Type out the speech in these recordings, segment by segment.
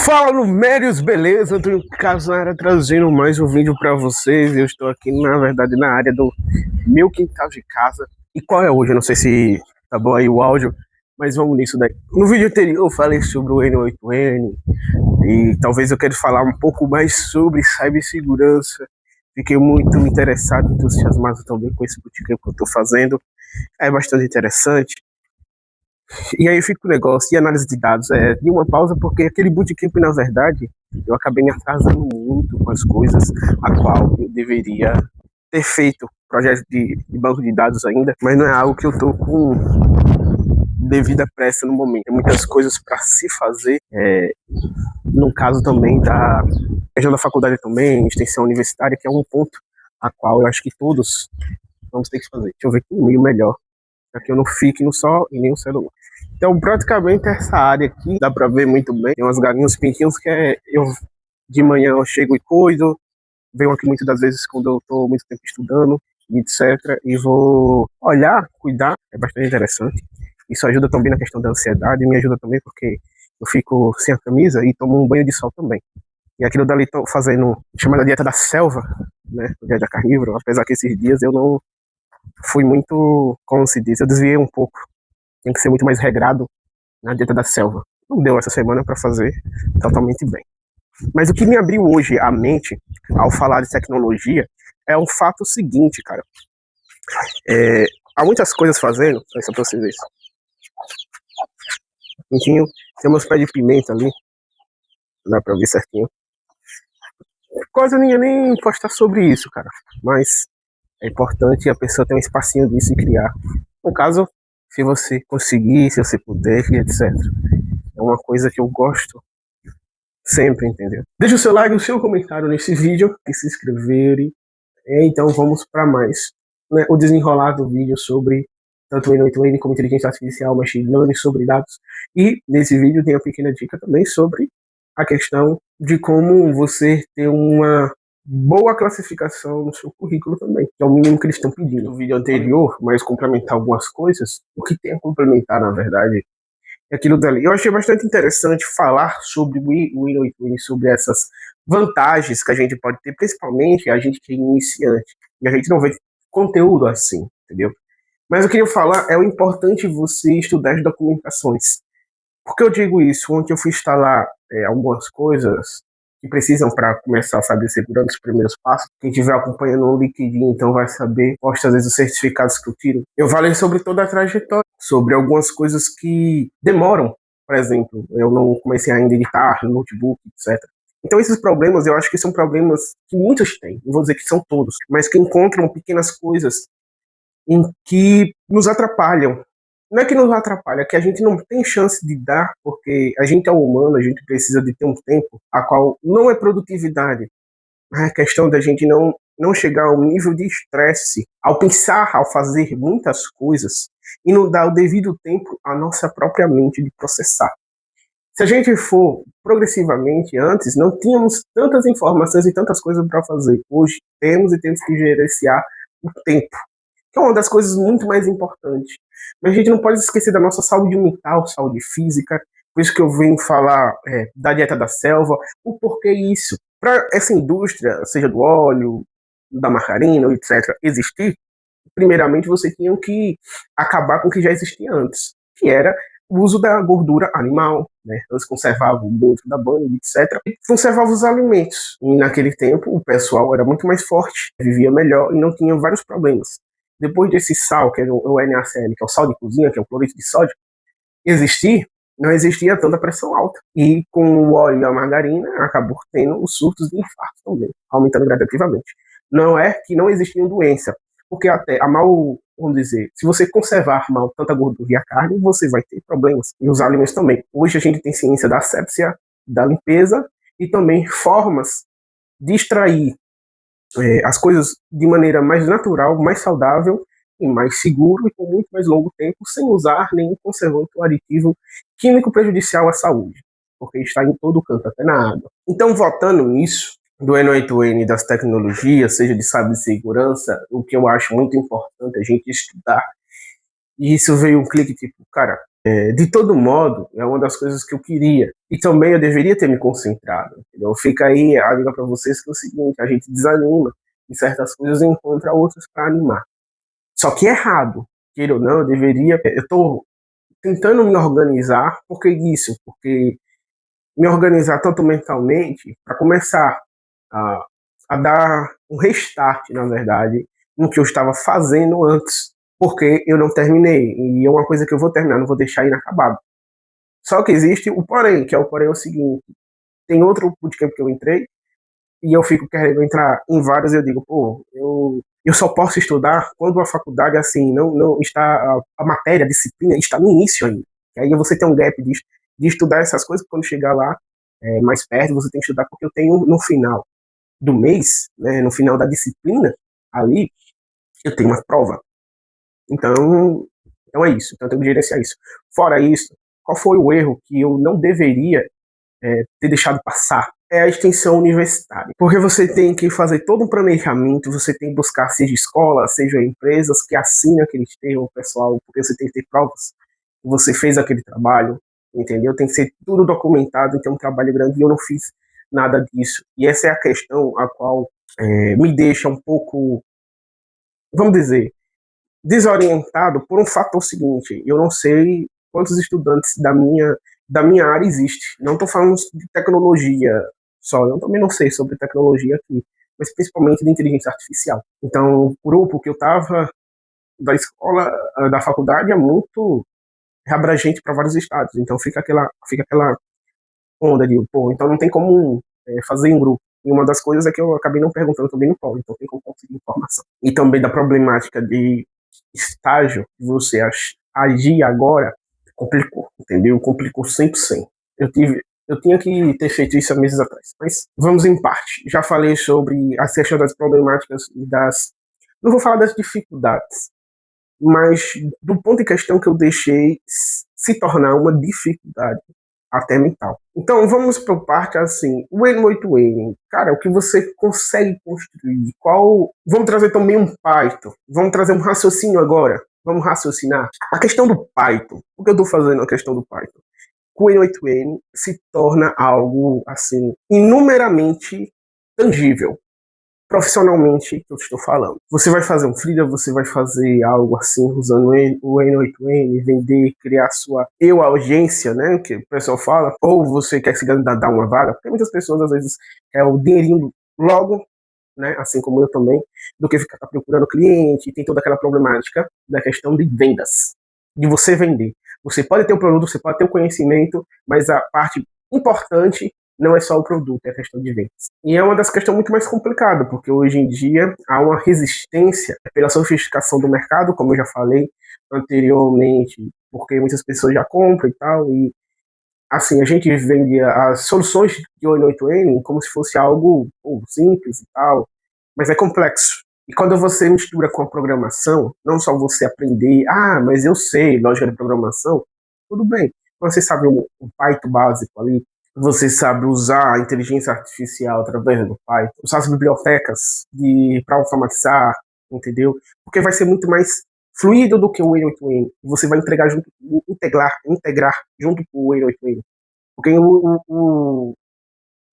Fala, Numérios, beleza? Antônio Casara trazendo mais um vídeo para vocês. Eu estou aqui, na verdade, na área do meu quintal de casa. E qual é hoje? Eu não sei se tá bom aí o áudio, mas vamos nisso daí. No vídeo anterior eu falei sobre o N8N e talvez eu quero falar um pouco mais sobre cibersegurança. Fiquei muito interessado, entusiasmado também com esse bootcamp que eu estou fazendo. É bastante interessante. E aí fica o negócio, e análise de dados, de uma pausa, porque aquele bootcamp, na verdade, eu acabei me atrasando muito com as coisas, a qual eu deveria ter feito projeto de banco de dados ainda, mas não é algo que eu tô com devida pressa no momento. Tem muitas coisas para se fazer, no caso também da questão da faculdade também, extensão universitária, que é um ponto a qual eu acho que todos vamos ter que fazer. Deixa eu ver aqui um meio melhor, para que eu não fique no sol e nem no celular. Então, praticamente essa área aqui, dá pra ver muito bem. Tem umas galinhas, pintinhos que eu de manhã eu chego e cuido. Venho aqui muitas das vezes quando eu tô muito tempo estudando, etc. E vou olhar, cuidar, é bastante interessante. Isso ajuda também na questão da ansiedade, me ajuda também porque eu fico sem a camisa e tomo um banho de sol também. E aquilo dali tô fazendo, chamada dieta da selva, né, dieta carnívoro, apesar que esses dias eu não fui muito, como se diz, eu desviei um pouco. Tem que ser muito mais regrado na dieta da selva. Não deu essa semana para fazer totalmente bem. Mas o que me abriu hoje a mente ao falar de tecnologia é o fato seguinte, cara. Há muitas coisas fazendo, só pra vocês verem. Pintinho, tem meus pés de pimenta ali, dá pra ver certinho. Quase eu nem postar sobre isso, cara. Mas é importante a pessoa ter um espacinho disso e criar. No caso, se você conseguir, se você puder, etc. É uma coisa que eu gosto sempre, entendeu? Deixa o seu like, o seu comentário nesse vídeo e se inscreverem. Então vamos para mais, né, o desenrolar do vídeo sobre tanto o N8N como inteligência artificial, machine learning, sobre dados. E nesse vídeo tem uma pequena dica também sobre a questão de como você ter uma boa classificação no seu currículo também, que é o mínimo que eles estão pedindo. No vídeo anterior, mas complementar algumas coisas, o que tem a complementar, na verdade, é aquilo dali. Eu achei bastante interessante falar sobre o N8N, sobre essas vantagens que a gente pode ter, principalmente a gente que é iniciante, e a gente não vê conteúdo assim, entendeu? Mas eu queria falar, é o importante você estudar as documentações. Por que eu digo isso? Ontem eu fui instalar algumas coisas que precisam para começar a saber segurando os primeiros passos. Quem estiver acompanhando o LinkedIn, então vai saber, posta às vezes os certificados que eu tiro. Eu falei sobre toda a trajetória, sobre algumas coisas que demoram. Por exemplo, eu não comecei ainda a editar no notebook, etc. Então esses problemas, eu acho que são problemas que muitos têm, não vou dizer que são todos, mas que encontram pequenas coisas em que nos atrapalham. Não é que nos atrapalha, é que a gente não tem chance de dar, porque a gente é humano, a gente precisa de ter um tempo a qual não é produtividade, mas é questão da gente não chegar ao nível de estresse ao pensar, ao fazer muitas coisas e não dar o devido tempo à nossa própria mente de processar. Se a gente for progressivamente antes, não tínhamos tantas informações e tantas coisas para fazer. Hoje temos e temos que gerenciar o tempo, que é uma das coisas muito mais importantes. Mas a gente não pode esquecer da nossa saúde mental, saúde física. Por isso que eu venho falar da dieta da selva. O porquê isso? Para essa indústria, seja do óleo, da margarina, etc., existir, primeiramente você tinha que acabar com o que já existia antes, que era o uso da gordura animal, né? Eles conservavam dentro da banha, etc. E conservavam os alimentos. E naquele tempo o pessoal era muito mais forte, vivia melhor e não tinha vários problemas. Depois desse sal, que é o NaCl, que é o sal de cozinha, que é o cloreto de sódio, existir, não existia tanta pressão alta. E com o óleo e a margarina, acabou tendo os surtos de infarto também, aumentando gradativamente. Não é que não existia doença, porque até a mal, vamos dizer, se você conservar mal tanta gordura e a carne, você vai ter problemas. E os alimentos também. Hoje a gente tem ciência da asepsia, da limpeza e também formas de extrair as coisas de maneira mais natural, mais saudável e mais seguro e por muito mais longo tempo, sem usar nenhum conservante ou aditivo químico prejudicial à saúde, porque está em todo canto, até na água. Então, voltando nisso, do N8N, das tecnologias, seja de cibersegurança, o que eu acho muito importante é a gente estudar. E isso veio um clique tipo, cara, De todo modo, é uma das coisas que eu queria. E também eu deveria ter me concentrado. Entendeu? Fica aí a dica para vocês que é o seguinte: a gente desanima em certas coisas e encontra outras para animar. Só que é errado, queira ou não, eu deveria. Eu estou tentando me organizar, porque isso, porque me organizar tanto mentalmente para começar a, a dar um restart, na verdade, no que eu estava fazendo antes, porque eu não terminei. E é uma coisa que eu vou terminar, não vou deixar inacabado. Só que existe o porém, que é o porém é o seguinte: tem outro bootcamp que eu entrei, e eu fico querendo entrar em vários, e eu digo, pô, eu só posso estudar quando a faculdade, assim, não está, a matéria, a disciplina está no início ainda. E aí você tem um gap de estudar essas coisas, quando chegar lá, mais perto, você tem que estudar, porque eu tenho no final do mês, né, no final da disciplina, ali, eu tenho uma prova. Então é isso, então eu tenho que gerenciar isso. Fora isso, qual foi o erro que eu não deveria ter deixado passar? É a extensão universitária. Porque você tem que fazer todo um planejamento, você tem que buscar, seja escola, seja empresas que assinam aquele termo, pessoal, porque você tem que ter provas. Você fez aquele trabalho, entendeu? Tem que ser tudo documentado, tem que ter um trabalho grande, e eu não fiz nada disso. E essa é a questão a qual me deixa um pouco, vamos dizer, desorientado por um fator seguinte: eu não sei quantos estudantes da minha área existe. Não estou falando de tecnologia só, eu também não sei sobre tecnologia aqui, mas principalmente de inteligência artificial. Então, o grupo que eu estava da escola, da faculdade, é muito abrangente para vários estados, então fica aquela onda de, pô, então não tem como fazer em grupo. E uma das coisas é que eu acabei não perguntando também no polo, então tem como conseguir informação. E também da problemática de estágio, você agir agora, complicou, entendeu? Complicou 100%. Eu tinha que ter feito isso há meses atrás, mas vamos em parte. Já falei sobre a questão das problemáticas e não vou falar das dificuldades, mas do ponto em questão que eu deixei se tornar uma dificuldade até mental. Então vamos por parte assim, o N8N, cara, o que você consegue construir, vamos trazer também um Python, vamos trazer um raciocínio agora, vamos raciocinar. A questão do Python, o que eu estou fazendo na questão do Python? O N8N se torna algo assim, inumeramente tangível, profissionalmente que eu estou falando. Você vai fazer um freela, você vai fazer algo assim, usando o N8N, vender, criar sua agência, né, que o pessoal fala, ou você quer se dar uma vaga, porque muitas pessoas às vezes o dinheirinho logo, né, assim como eu também, do que ficar procurando cliente, tem toda aquela problemática da questão de vendas, de você vender. Você pode ter o produto, você pode ter o conhecimento, mas a parte importante não é só o produto, é a questão de vendas. E é uma das questões muito mais complicadas, porque hoje em dia há uma resistência pela sofisticação do mercado, como eu já falei anteriormente, porque muitas pessoas já compram e tal, e assim, a gente vende as soluções de 88N como se fosse algo simples e tal, mas é complexo. E quando você mistura com a programação, não só você aprender, mas eu sei lógica de programação, tudo bem. Você sabe o Python básico ali, você sabe usar a inteligência artificial através do Python, usar as bibliotecas para automatizar, entendeu? Porque vai ser muito mais fluido do que o N8N. Você vai integrar junto com o N8N. Porque o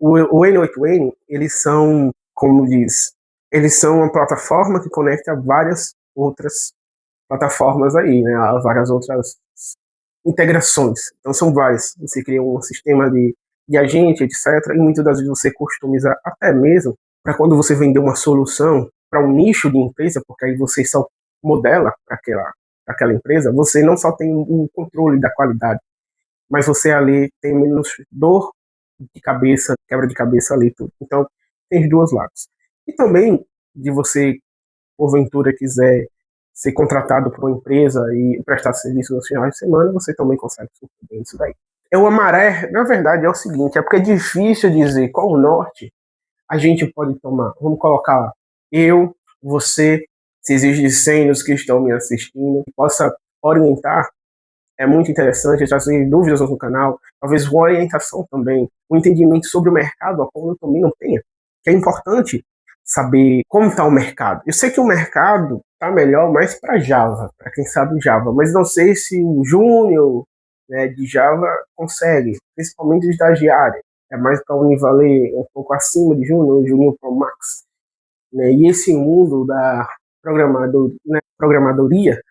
N8N, eles são, como diz, eles são uma plataforma que conecta várias outras plataformas aí, né? A várias outras integrações. Então são várias. Você cria um sistema de agente, etc. E muitas das vezes você customiza até mesmo para quando você vender uma solução para um nicho de empresa, porque aí você só modela para aquela empresa, você não só tem o controle da qualidade, mas você ali tem menos dor de cabeça, quebra de cabeça ali, tudo. Então, tem os dois lados. E também, de você, porventura, quiser ser contratado por uma empresa e prestar serviço no final de semana, você também consegue suprir isso daí. É uma maré, na verdade, é o seguinte, é porque é difícil dizer qual o norte a gente pode tomar. Vamos colocar lá, eu, você, se existem sênios que estão me assistindo, que possa orientar. É muito interessante, trazer dúvidas no canal, talvez uma orientação também, um entendimento sobre o mercado, a qual eu também não tenho, que é importante saber como está o mercado. Eu sei que o mercado está melhor mais para Java, para quem sabe Java, mas não sei se o Júnior, né, de Java consegue, principalmente o estagiário. É mais para o nível ali um pouco acima de Júnior, Júnior Pro Max. Né? E esse mundo da programadoria,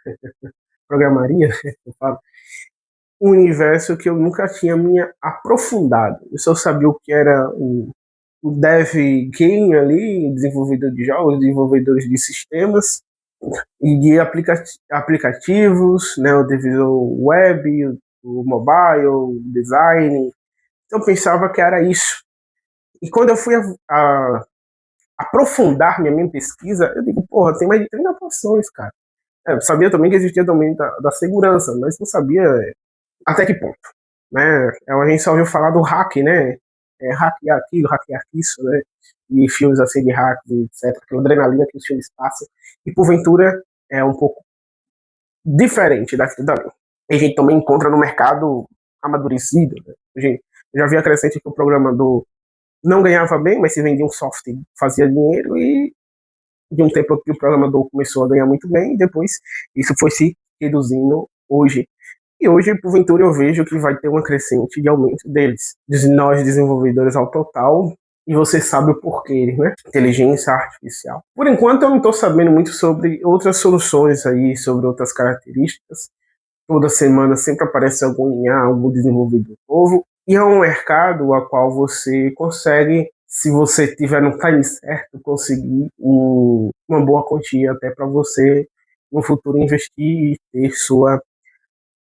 programaria, eu falo, um universo que eu nunca tinha me aprofundado. Eu só sabia o que era o dev game ali, desenvolvedor de jogos, desenvolvedores de sistemas e de aplicativos, né, o desenvolvedor web, o mobile, o design. Então eu pensava que era isso. E quando eu fui aprofundar minha pesquisa, eu digo, porra, tem mais de 30 funções, cara. Eu sabia também que existia também da segurança, mas não sabia até que ponto, né? A gente só ouviu falar do hack, né? Hackear aquilo, hackear isso, né? E filmes assim de hack, etc. Aquela adrenalina que os filmes passam. E porventura é um pouco diferente daquilo dali. E a gente também encontra no mercado amadurecido, né? Gente, eu já vi a crescente que o programador não ganhava bem, mas se vendia um software, fazia dinheiro, e de um tempo que o programador começou a ganhar muito bem, e depois isso foi se reduzindo hoje. E hoje, porventura, eu vejo que vai ter uma crescente de aumento deles, de nós desenvolvedores ao total, e você sabe o porquê, né? Inteligência artificial. Por enquanto, eu não estou sabendo muito sobre outras soluções aí, sobre outras características. Toda semana sempre aparece algum IA, algum desenvolvedor novo, e é um mercado a qual você consegue, se você tiver no time certo, conseguir uma boa quantia até para você no futuro investir e ter sua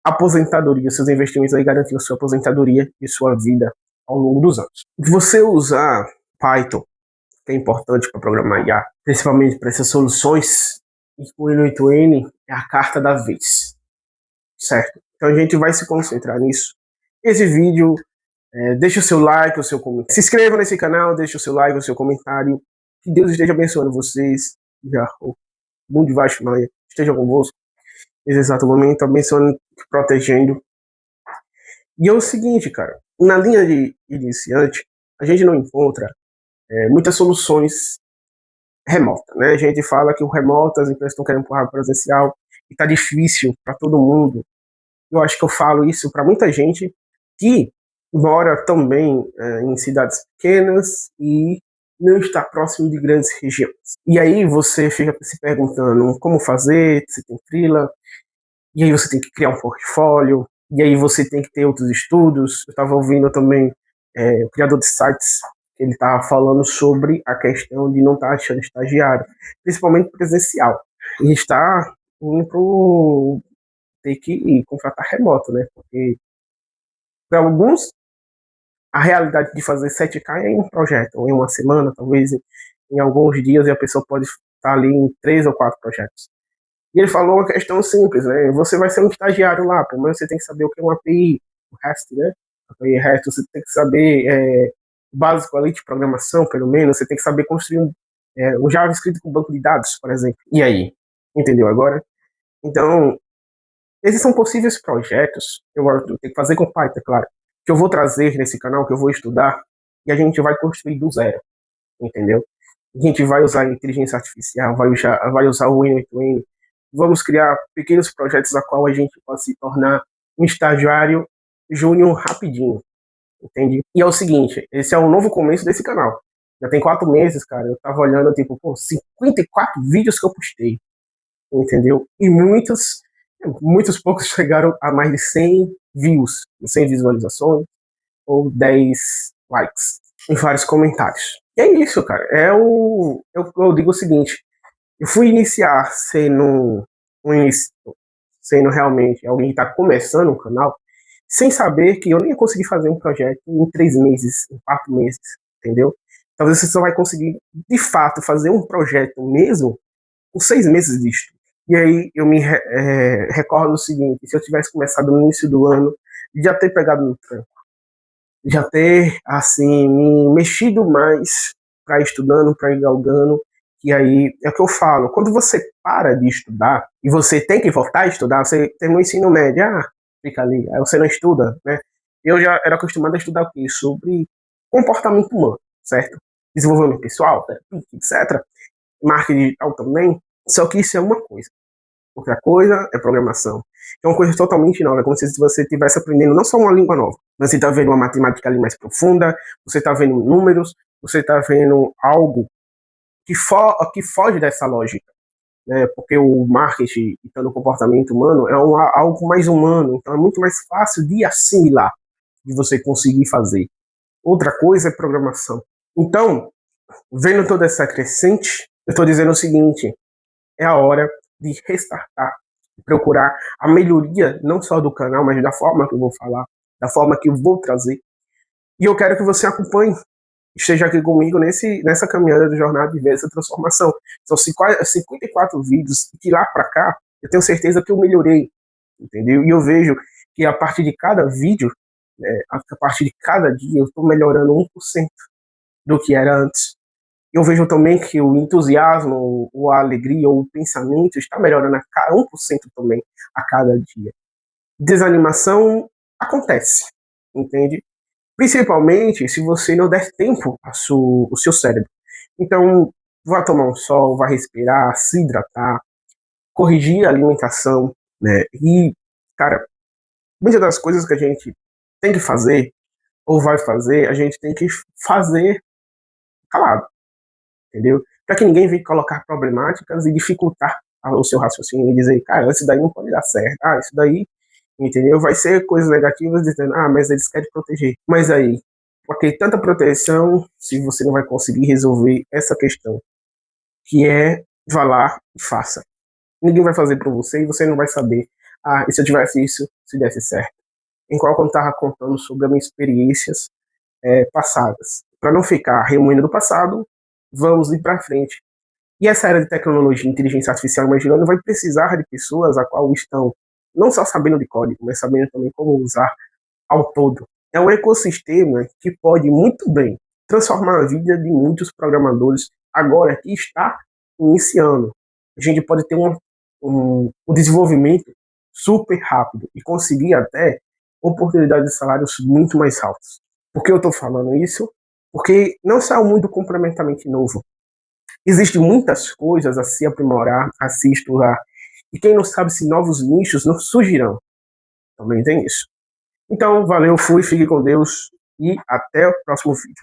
aposentadoria, seus investimentos aí garantir a sua aposentadoria e sua vida ao longo dos anos. Você usar Python, que é importante para programar IA, principalmente para essas soluções, o N8N é a carta da vez, certo? Então a gente vai se concentrar nisso. Esse vídeo, deixe o seu like, o seu comentário. Se inscreva nesse canal, deixe o seu like, o seu comentário. Que Deus esteja abençoando vocês. Já, o mundo de Vasco Maia esteja convosco nesse exato momento, abençoando, protegendo. E é o seguinte, cara, na linha de iniciante, a gente não encontra muitas soluções remotas, né? A gente fala que o remoto, as empresas estão querendo empurrar para o presencial, e tá difícil para todo mundo. Eu acho que eu falo isso para muita gente que mora também em cidades pequenas e não está próximo de grandes regiões. E aí você fica se perguntando como fazer, se tem freela, e aí você tem que criar um portfólio, e aí você tem que ter outros estudos. Eu estava ouvindo também o criador de sites, ele estava falando sobre a questão de não estar achando estagiário, principalmente presencial. E está indo para ter que contratar remoto, né? Porque para alguns a realidade de fazer 7K é em um projeto, ou em uma semana, talvez em alguns dias, e a pessoa pode estar ali em 3 ou 4 projetos. E ele falou uma questão simples, né? Você vai ser um estagiário lá, pelo menos você tem que saber o que é uma API, o REST, né? A API REST, você tem que saber o básico ali de programação, pelo menos, você tem que saber construir um JavaScript com banco de dados, por exemplo. E aí? Entendeu agora? Então, esses são possíveis projetos, eu tenho que fazer com Python, claro, que eu vou trazer nesse canal, que eu vou estudar, e a gente vai construir do zero, entendeu? A gente vai usar a inteligência artificial, vai usar o N8N, vamos criar pequenos projetos a qual a gente pode se tornar um estagiário júnior rapidinho, entende? E é o seguinte, esse é um novo começo desse canal. Já tem 4 meses, cara, eu tava olhando, tipo, 54 vídeos que eu postei, entendeu? E muitos poucos chegaram a mais de 100 views, 100 visualizações, ou 10 likes, em vários comentários. E é isso, cara. Eu digo o seguinte, eu fui iniciar sendo realmente alguém que está começando um canal, sem saber que eu nem ia conseguir fazer um projeto em 3 meses, em 4 meses, entendeu? Talvez você só vai conseguir, de fato, fazer um projeto mesmo com 6 meses de estudo. E aí eu me recordo o seguinte, se eu tivesse começado no início do ano, já ter pegado no tranco, já ter, assim, me mexido mais para ir estudando, para ir galgando, e aí é o que eu falo, quando você para de estudar, e você tem que voltar a estudar, você tem um ensino médio, fica ali, aí você não estuda, né? Eu já era acostumado a estudar o quê? Sobre comportamento humano, certo? Desenvolvimento pessoal, etc. Marketing digital também, só que isso é uma coisa. Outra coisa é programação. É uma coisa totalmente nova, é como se você estivesse aprendendo não só uma língua nova, mas você está vendo uma matemática ali mais profunda, você está vendo números, você está vendo algo que foge dessa lógica, né? Porque o marketing e todo o comportamento humano é algo mais humano, então é muito mais fácil de assimilar, de você conseguir fazer. Outra coisa é programação. Então, vendo toda essa crescente, eu estou dizendo o seguinte: é a hora de restartar, procurar a melhoria não só do canal, mas da forma que eu vou falar, da forma que eu vou trazer. E eu quero que você acompanhe, esteja aqui comigo nessa caminhada de jornada de ver essa transformação. São 54 vídeos que lá para cá eu tenho certeza que eu melhorei, entendeu? E eu vejo que a partir de cada vídeo, né, a partir de cada dia, eu estou melhorando 1% do que era antes. Eu vejo também que o entusiasmo, ou a alegria, ou o pensamento está melhorando a 1% também a cada dia. Desanimação acontece, entende? Principalmente se você não der tempo ao seu cérebro. Então, vá tomar um sol, vá respirar, se hidratar, corrigir a alimentação, né? E, cara, muitas das coisas que a gente tem que fazer, ou vai fazer, a gente tem que fazer calado, entendeu? Para que ninguém venha colocar problemáticas e dificultar o seu raciocínio e dizer, cara, isso daí não pode dar certo, isso daí, entendeu? Vai ser coisas negativas dizendo, mas eles querem proteger. Mas aí, porque tanta proteção se você não vai conseguir resolver essa questão, que é, vá lá e faça. Ninguém vai fazer por você e você não vai saber, e se eu tivesse isso, se desse certo. Enquanto eu estava contando sobre as minhas experiências passadas. Para não ficar remoendo do passado, vamos ir para frente. E essa era de tecnologia, inteligência artificial, imaginando, vai precisar de pessoas a qual estão não só sabendo de código, mas sabendo também como usar ao todo. É um ecossistema que pode muito bem transformar a vida de muitos programadores agora que está iniciando. A gente pode ter um desenvolvimento super rápido e conseguir até oportunidades de salários muito mais altos. Por que eu estou falando isso? Porque não só é um mundo completamente novo. Existem muitas coisas a se aprimorar, a se estudar. E quem não sabe se novos nichos não surgirão. Também tem isso. Então, valeu, fui, fique com Deus e até o próximo vídeo.